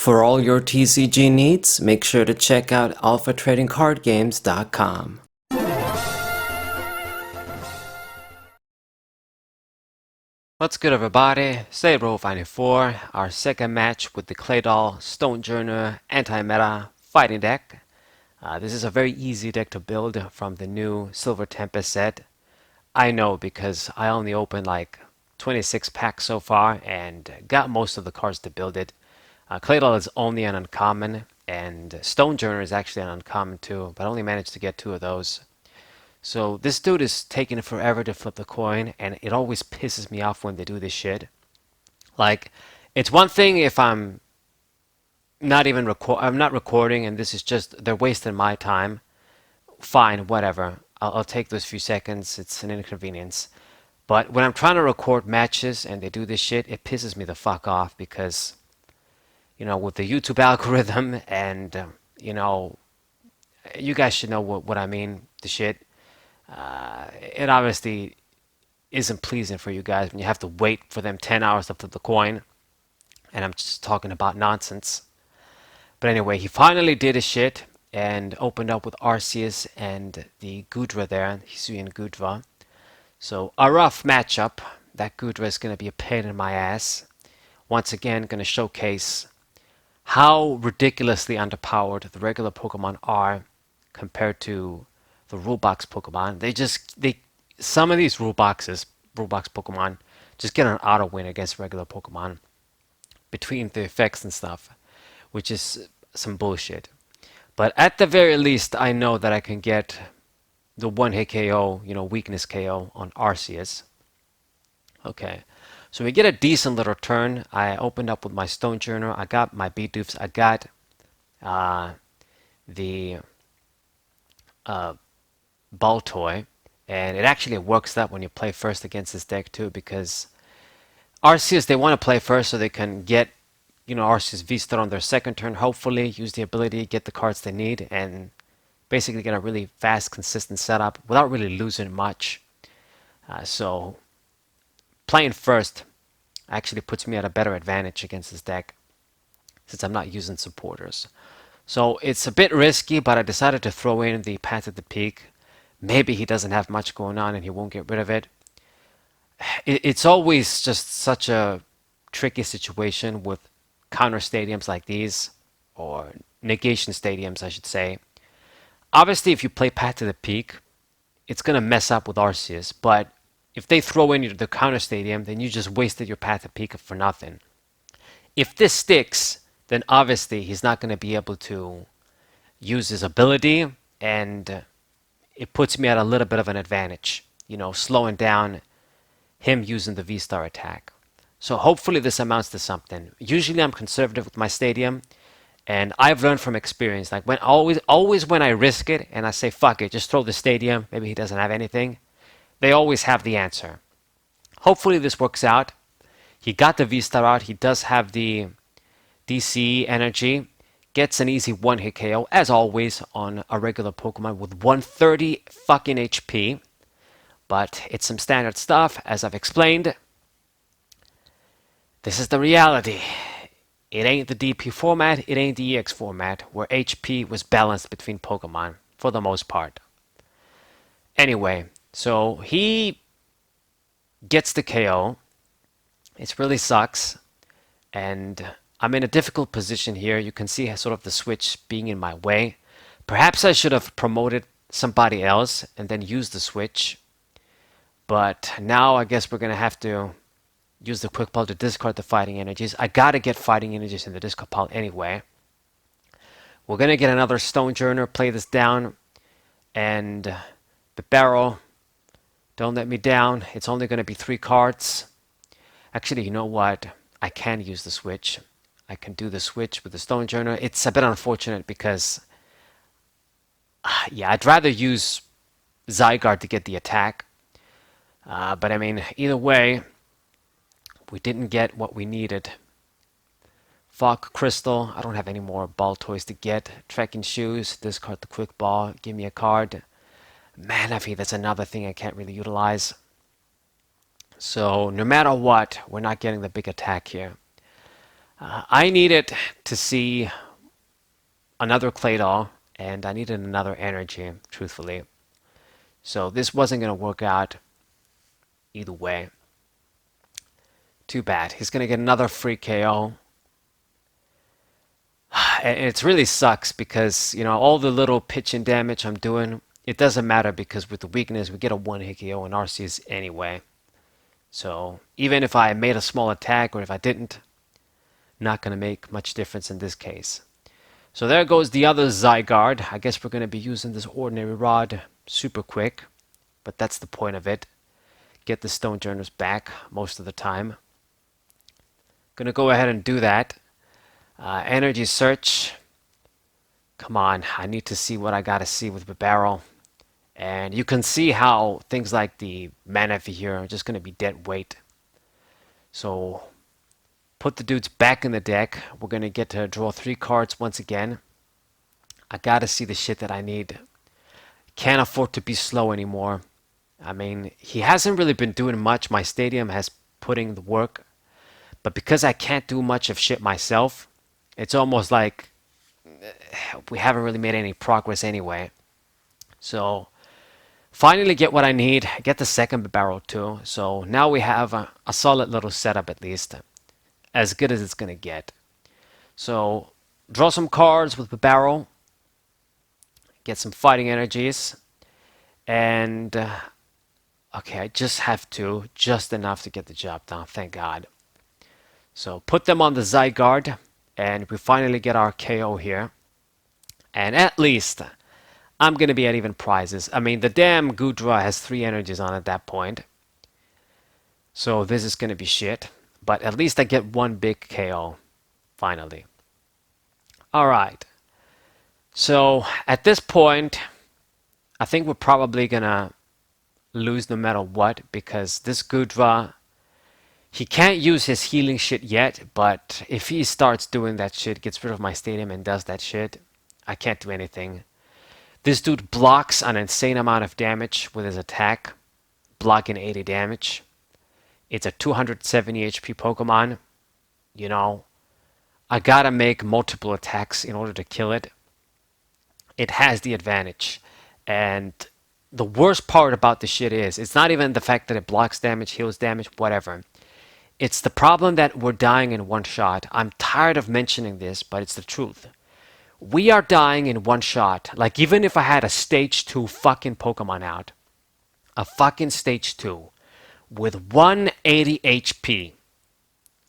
For all your TCG needs, make sure to check out alphatradingcardgames.com. What's good, everybody? Say Roll 94, our second match with the Claydol Stonjourner anti-meta fighting deck. This is a very easy deck to build from the new Silver Tempest set. I know because I only opened like 26 packs so far and got most of the cards to build it. Claydol is only an uncommon, and Stonjourner is actually an uncommon too, but I only managed to get 2 of those. So this dude is taking forever to flip the coin, and it always pisses me off when they do this shit. Like, it's one thing if I'm not recording, and this is just they're wasting my time. Fine, whatever. I'll take those few seconds. It's an inconvenience. But when I'm trying to record matches and they do this shit, it pisses me the fuck off because, with the YouTube algorithm and, you guys should know what I mean, the shit. It obviously isn't pleasing for you guys when you have to wait for them 10 hours to flip the coin. And I'm just talking about nonsense. But anyway, he finally did his shit and opened up with Arceus and the Goodra there, Hisuian Goodra. So a rough matchup. That Goodra is going to be a pain in my ass. Once again, going to showcase how ridiculously underpowered the regular Pokemon are compared to the rule box Pokemon. Some of these rule box Pokemon just get an auto win against regular Pokemon between the effects and stuff, which is some bullshit. But at the very least, I know that I can get the one hit KO, weakness KO on Arceus. Okay, so we get a decent little turn. I opened up with my Stonjourner. I got my Bidoof. I got the Ball Toy, and it actually works out when you play first against this deck too, because Arceus, they want to play first so they can get Arceus VSTAR on their second turn, hopefully use the ability, get the cards they need, and basically get a really fast, consistent setup without really losing much. So playing first actually puts me at a better advantage against this deck since I'm not using supporters. So it's a bit risky, but I decided to throw in the Path at the Peak. Maybe he doesn't have much going on and he won't get rid of it. It's always just such a tricky situation with counter stadiums like these, or negation stadiums, I should say. Obviously, if you play Path to the Peak, it's going to mess up with Arceus, but if they throw in the counter stadium, then you just wasted your Path to Peak for nothing. If this sticks, then obviously he's not going to be able to use his ability, and it puts me at a little bit of an advantage, slowing down him using the VSTAR attack. So hopefully this amounts to something. Usually I'm conservative with my stadium, and I've learned from experience, like always when I risk it and I say fuck it, just throw the stadium, maybe he doesn't have anything, they always have the answer. Hopefully this works out. He got the VSTAR out, he does have the DC energy, gets an easy one-hit KO as always on a regular Pokemon with 130 fucking HP. But it's some standard stuff, as I've explained. This is the reality. It ain't the DP format, it ain't the EX format, where HP was balanced between Pokemon, for the most part. Anyway, so he gets the KO. It really sucks. And I'm in a difficult position here. You can see sort of the switch being in my way. Perhaps I should have promoted somebody else and then used the switch. But now I guess we're going to have to use the quick ball to discard the fighting energies. I gotta get fighting energies in the discard pile anyway. We're going to get another Stonjourner, play this down, and the barrel, don't let me down. It's only going to be 3 cards. Actually, you know what? I can use the switch. I can do the switch with the Stonjourner. It's a bit unfortunate because, yeah, I'd rather use Zygarde to get the attack. But I mean, either way, we didn't get what we needed. Fog Crystal, I don't have any more ball toys to get. Trekking Shoes, discard the quick ball, give me a card. Manaphy, that's another thing I can't really utilize. So no matter what, we're not getting the big attack here. I needed to see another Claydol, and I needed another energy, truthfully. So this wasn't going to work out either way. Too bad. He's going to get another free KO. And it really sucks because, all the little pitch and damage I'm doing, it doesn't matter because with the weakness, we get a 1-hit KO in Arceus anyway. So even if I made a small attack or if I didn't, not going to make much difference in this case. So there goes the other Zygarde. I guess we're going to be using this ordinary rod super quick, but that's the point of it. Get the Stonjourners back most of the time. Gonna go ahead and do that. Energy search. Come on, I need to see what I gotta see with the barrel. And you can see how things like the Manaphy here are just gonna be dead weight. So put the dudes back in the deck. We're gonna get to draw 3 cards once again. I gotta see the shit that I need. Can't afford to be slow anymore. I mean, he hasn't really been doing much. My stadium has put in the work. But because I can't do much of shit myself, it's almost like we haven't really made any progress anyway. So finally get what I need. Get the second barrel too. So now we have a solid little setup at least. As good as it's going to get. So draw some cards with the barrel. Get some fighting energies. And okay, I just have to. Just enough to get the job done. Thank God. So put them on the Zygarde, and we finally get our KO here. And at least I'm going to be at even prizes. I mean, the damn Goodra has 3 energies on at that point. So this is going to be shit. But at least I get 1 big KO, finally. Alright. So at this point, I think we're probably going to lose no matter what, because this Goodra, he can't use his healing shit yet, but if he starts doing that shit, gets rid of my stadium and does that shit, I can't do anything. This dude blocks an insane amount of damage with his attack, blocking 80 damage. It's a 270 HP Pokemon. I gotta make multiple attacks in order to kill it. It has the advantage. And the worst part about this shit is, it's not even the fact that it blocks damage, heals damage, whatever. It's the problem that we're dying in one shot. I'm tired of mentioning this, but it's the truth. We are dying in one shot. Like, even if I had a stage 2 fucking Pokemon out, a fucking stage 2 with 180 HP,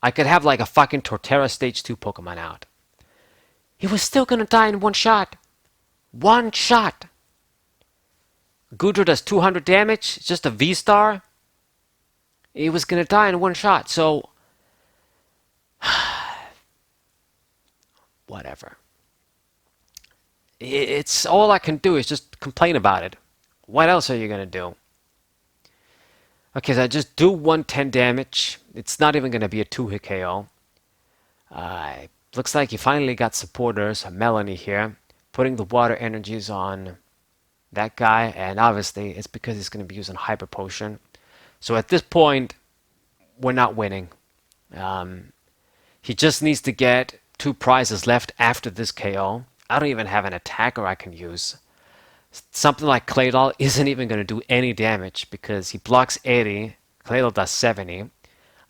I could have like a fucking Torterra stage 2 Pokemon out. He was still gonna die in one shot. One shot. Goodra does 200 damage. It's just a V-Star. He was gonna die in one shot. So, whatever. It's all I can do is just complain about it. What else are you gonna do? Okay, so I just do 110 damage. It's not even gonna be a 2-hit KO. Looks like he finally got supporters. Melanie here, putting the water energies on that guy, and obviously it's because he's gonna be using Hyper Potion. So at this point, we're not winning. He just needs to get 2 prizes left after this KO. I don't even have an attacker I can use. Something like Claydol isn't even going to do any damage because he blocks 80. Claydol does 70.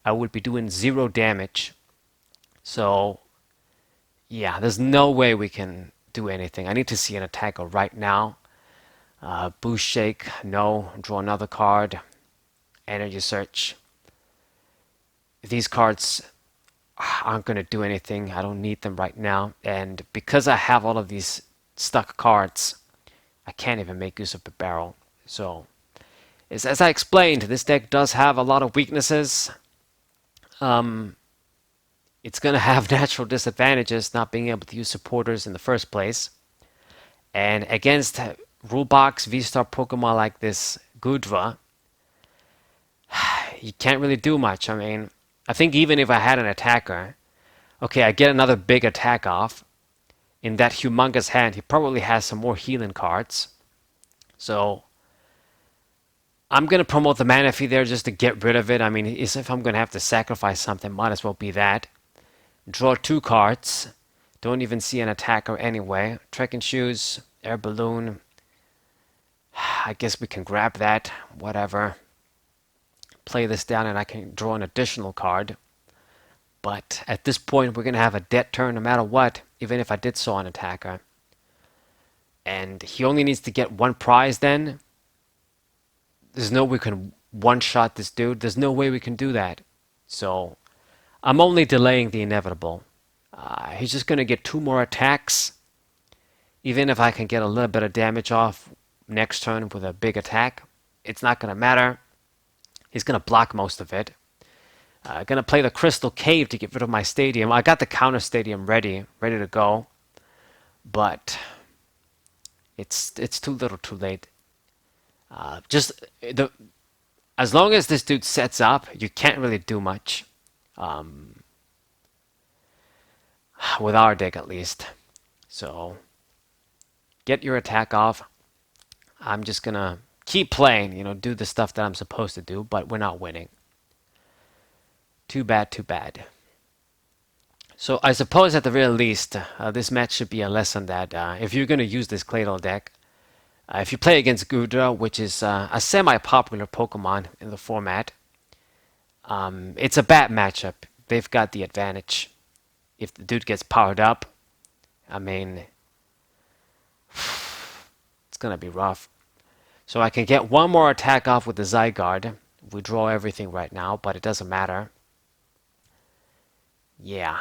I would be doing 0 damage. So, yeah, there's no way we can do anything. I need to see an attacker right now. Boost Shake, no. Draw another card. Energy Search. These cards aren't going to do anything. I don't need them right now. And because I have all of these stuck cards, I can't even make use of the barrel. So, as I explained, this deck does have a lot of weaknesses. It's going to have natural disadvantages, not being able to use supporters in the first place. And against Rulebox V-Star Pokemon like this Goodra, you can't really do much. I mean, I think even if I had an attacker, okay, I get another big attack off. In that humongous hand, he probably has some more healing cards. So, I'm going to promote the Manaphy there just to get rid of it. I mean, if I'm going to have to sacrifice something, might as well be that. Draw 2 cards. Don't even see an attacker anyway. Trekking Shoes, Air Balloon. I guess we can grab that. Whatever. Play this down and I can draw an additional card. But at this point, we're going to have a dead turn no matter what, even if I did saw an attacker. And he only needs to get 1 prize then. There's no way we can one-shot this dude. There's no way we can do that. So, I'm only delaying the inevitable. He's just going to get 2 more attacks. Even if I can get a little bit of damage off next turn with a big attack, it's not going to matter. He's going to block most of it. Going to play the Crystal Cave to get rid of my stadium. I got the counter stadium ready to go. But it's too little too late. As long as this dude sets up, you can't really do much. With our deck at least. So, get your attack off. I'm just going to keep playing, do the stuff that I'm supposed to do, but we're not winning. Too bad, too bad. So I suppose at the very least, this match should be a lesson that if you're going to use this Claydol deck, if you play against Goodra, which is a semi-popular Pokemon in the format, it's a bad matchup. They've got the advantage. If the dude gets powered up, I mean, it's going to be rough. So I can get 1 more attack off with the Zygarde. We draw everything right now, but it doesn't matter. Yeah.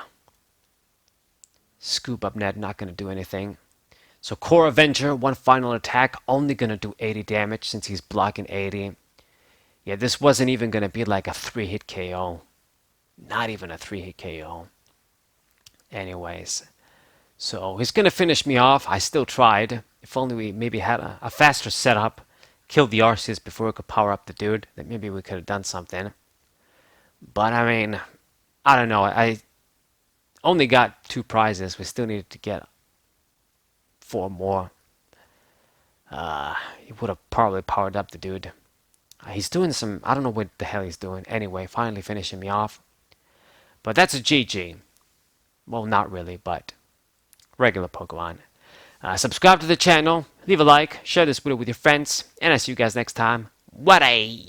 Scoop up net, not going to do anything. So Core Avenger, 1 final attack, only going to do 80 damage since he's blocking 80. Yeah, this wasn't even going to be like a 3-hit KO. Not even a 3-hit KO. Anyways. So he's going to finish me off. I still tried. If only we maybe had a faster setup. Killed the Arceus before we could power up the dude. Then maybe we could have done something. But I mean, I don't know. I only got 2 prizes. We still needed to get 4 more. He would have probably powered up the dude. He's doing some... I don't know what the hell he's doing. Anyway, finally finishing me off. But that's a GG. Well, not really, but regular Pokemon. Subscribe to the channel. Leave a like. Share this video with your friends. And I'll see you guys next time. What a...